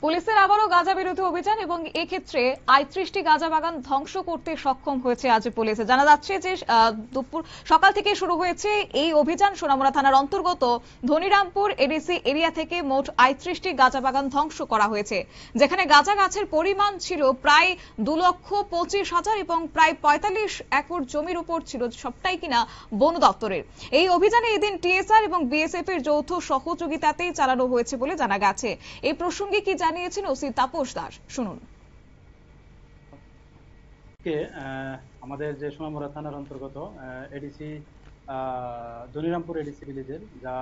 পুলিশের আবারও গাঁজা বিরোধী অভিযান এবং এক্ষেত্রে ৩৫টি গাঁজা বাগান ধ্বংস করতে সক্ষম হয়েছে আজ পুলিশ। জানা যাচ্ছে যে দুপুর সকাল থেকে শুরু হয়েছে এই অভিযান। সোনামুড়া থানার অন্তর্গত ধনিরামপুর এডিসি এরিয়া থেকে মোট ৩৫টি গাঁজা বাগান ধ্বংস করা হয়েছে, যেখানে গাঁজা গাছের পরিমাণ ছিল প্রায় 2,25,000 এবং প্রায় ৪৫ একর জমির উপর ছিল, সবটাই কিনা বন দপ্তরের। এই অভিযানে এদিন টিএসআর এবং বিএসএফ এর যৌথ সহযোগিতাতেই চালানো হয়েছে বলে জানা গেছে। এই প্রসঙ্গে কি জানিয়েছেন ওসি তাপস দাস, শুনুন। আমাদের যে সোনামুড়া থানার অন্তর্গত এডিসি ধনিরামপুর এডিসি ভিলেজের যা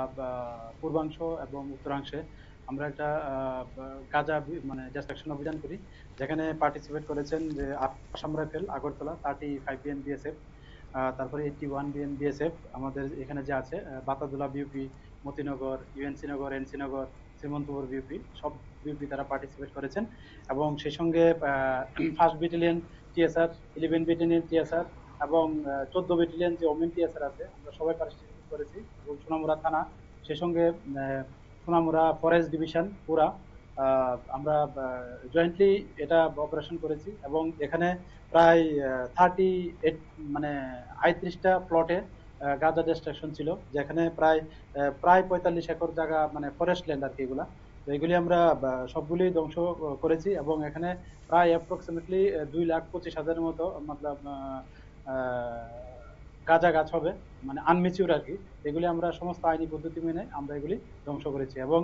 পূর্বাংশ এবং উত্তরাংশে আমরা একটা গাঁজা মানে ডিস্ট্রাকশন অভিযান করি, যেখানে পার্টিসিপেট করেছেন যে Assam rifle Agartala 35 BN BSF, তারপরে 81 বিএন বিএসএফ, আমাদের এখানে যে আছে Batadula BOP, Matinagar, UNC Nagar, NC Nagar, Srimantapur BOP, সব বিউপি তারা পার্টিসিপেট করেছেন। এবং সেই সঙ্গে 1st battalion TSR, 11 battalion TSR এবং 14 ব্যাটালিয়ন যে ওমেন টিএসআর আছে, আমরা সবাই পার্টিসিপেট করেছি। এবং সোনামুড়া থানা, সেই সঙ্গে সোনামুড়া ফরেস্ট ডিভিশন পুরা আমরা জয়েন্টলি এটা অপারেশন করেছি। এবং এখানে প্রায় 38 মানে ৩৫টা প্লটে গাঁজা ডিস্ট্রাকশন ছিল, যেখানে প্রায় ৪৫ একর জায়গা মানে ফরেস্ট ল্যান্ড আর কি এগুলা। তো এগুলি আমরা সবগুলি ধ্বংস করেছি এবং এখানে প্রায় অ্যাপ্রক্সিমেটলি 2,25,000 মতো মতলব গাঁজা গাছ হবে, মানে আনমিচিউর আর কি। এগুলি আমরা সমস্ত আইনি পদ্ধতি মেনে আমরা এগুলি ধ্বংস করেছি এবং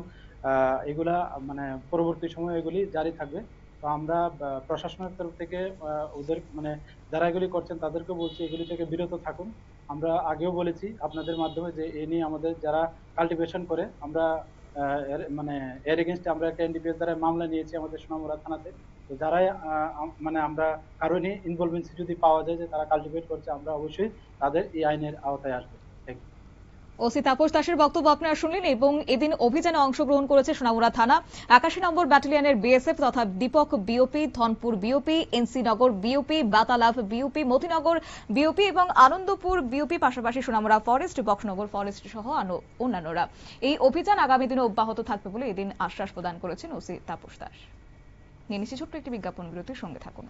এগুলা মানে পরবর্তী সময় এগুলি জারি থাকবে। তো আমরা প্রশাসনের তরফ থেকে ওদের মানে যারা এগুলি করছেন তাদেরকে বলছি এগুলি থেকে বিরত থাকুন। আমরা আগেও বলেছি আপনাদের মাধ্যমে যে এ নিয়ে আমাদের যারা কাল্টিভেশন করে আমরা মানে এর এগেনস্টে আমরা একটা এনডিপিএস দ্বারা মামলা নিয়েছি আমাদের সোনামুড়া থানাতে। তো যারাই মানে আমরা কারণে ইনভলভেন্সি যদি পাওয়া যায় যে তারা কাল্টিভেট করছে, আমরা অবশ্যই তাদের এই আইনের আওতায় আসবে। Thank you. ওসি তাপস দাসের বক্তব্য আপনারা শুনলেন। এবং এদিন অভিযানে অংশগ্রহণ করেছে সোনামুড়া থানা, ৮১ নম্বর ব্যাটালিয়নের বিএসএফ তথা Dipak BOP, Dhanpur BOP, NC Nagar BOP, Batalav BOP, Matinagar BOP এবং আনন্দপুর বিওপি, পাশাপাশি সোনামুড়া ফরেস্ট, বক্সনগর ফরেস্ট সহ অন্যান্যরা। এই অভিযান আগামী দিনে অব্যাহত থাকবে বলে এদিন আশ্বাস প্রদান করেছেন ওসি তাপস দাস। নিয়ে নিচ্ছি ছোট্ট একটি বিজ্ঞাপন বিরতির, সঙ্গে থাকুন।